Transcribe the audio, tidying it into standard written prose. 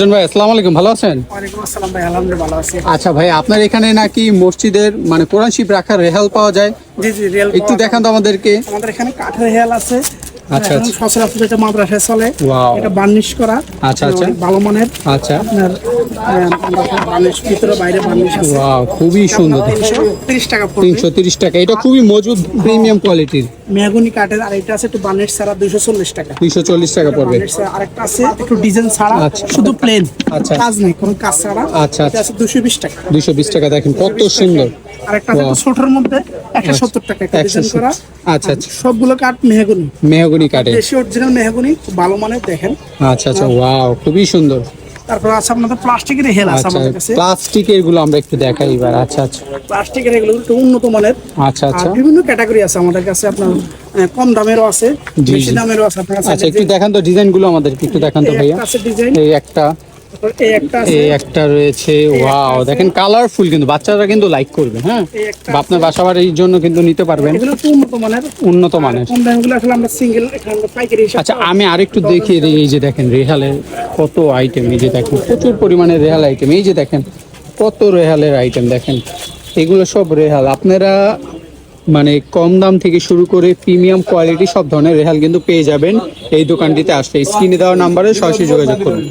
সুজন ভাই, আসসালামু আলাইকুম, ভালো আছেন? ওয়ালাইকুম আসসালাম ভাই, আলহামদুলিল্লাহ ভালো আছি। আচ্ছা ভাই, আপনার এখানে নাকি মসজিদের মানে কোরআন শরীফ রাখার রেহাল পাওয়া যায়? জি জি, রিয়েল একটু দেখান তো আমাদেরকে। আমাদের এখানে কাঠের হেয়াল আছে। আচ্ছা, এখন আচ্ছা। সচরাচর এটা মাদ্রাসায় চলে। Wow. এটা বার্নিশ করা। আচ্ছা, আচ্ছা। অনেক ভালো মানের। আচ্ছা। আপনার বার্নিশ ভিতরে বাইরে বার্নিশ আছে। ওয়াও, খুবই সুন্দর। 330 টাকা পড়বে। 330 টাকা। এটা খুবই মজবুত প্রিমিয়াম কোয়ালিটির। মেহগনি কাঠের, আর এটা আছে একটু বার্নিশ ছাড়া 240 টাকা। 240 টাকা পড়বে। বার্নিশ ছাড়া আরেকটা আছে একটু ডিজাইন ছাড়া, আচ্ছা। শুধু প্লেন। আচ্ছা। কাজ নেই, কোনো কাজ ছাড়া। আচ্ছা, এটা আছে 220 টাকা। 220 টাকা। দেখেন কত সুন্দর। আরেকটা আছে Wow. ছোটর মধ্যে 170 টাকা, একটা ডিজাইন 170 করা। আচ্ছা, আচ্ছা। সবগুলো কাঠ মেহগনি। মেহগনি কাঠের। দেশি অরিজিনাল মেহগনি, খুব ভালো মানের, দেখেন। আচ্ছা, আচ্ছা। ওয়াও, খুবই সুন্দর। তারপর আছে আপনাদের প্লাস্টিকের হেল আছে আচ্ছা, আমাদের কাছে। প্লাস্টিকের গুলো আমরা একটু দেখাই এবার। আচ্ছা, আচ্ছা। প্লাস্টিকের এগুলো একটু উন্নত মানের। আচ্ছা, আর আচ্ছা। বিভিন্ন ক্যাটাগরি আছে আমাদের কাছে। আপনার কম দামেরও আছে, জি, বেশি জি। দামেরও আছে। আপনার কাছে আচ্ছা, একটু দেখান তো ডিজাইন গুলো আমাদেরকে একটু দেখান তো ভাইয়া। আছে ডিজাইন, এই একটা, এই একটা আছে, এই একটা রয়েছে। ওয়াও, আছে। দেখেন কালারফুল, কিন্তু বাচ্চারা কিন্তু লাইক করবে। হ্যাঁ, এই একটা বা আপনার বাসা বাড়ির জন্য কিন্তু নিতে পারবেন। এগুলো একটু উন্নত মানের। উন্নত মানের। কম দামগুলো আসলে আমরা সিঙ্গেল এখানে আমরা পাইকারি হিসাবে। আচ্ছা, আমি আরেকটু দেখিয়ে দিই। এই যে দেখেন রেহালের কত আইটেম। এই যে দেখেন প্রচুর পরিমাণে রেহাল আইটেম। এই যে দেখেন কত রেহালের আইটেম। দেখেন এগুলো সব রেহাল। আপনারা মানে কম দাম থেকে শুরু করে প্রিমিয়াম কোয়ালিটি সব ধরনের রেহাল কিন্তু পেয়ে যাবেন এই দোকানটিতে আসলে। স্ক্রিনে দেওয়া নাম্বারে সরাসরি যোগাযোগ করুন।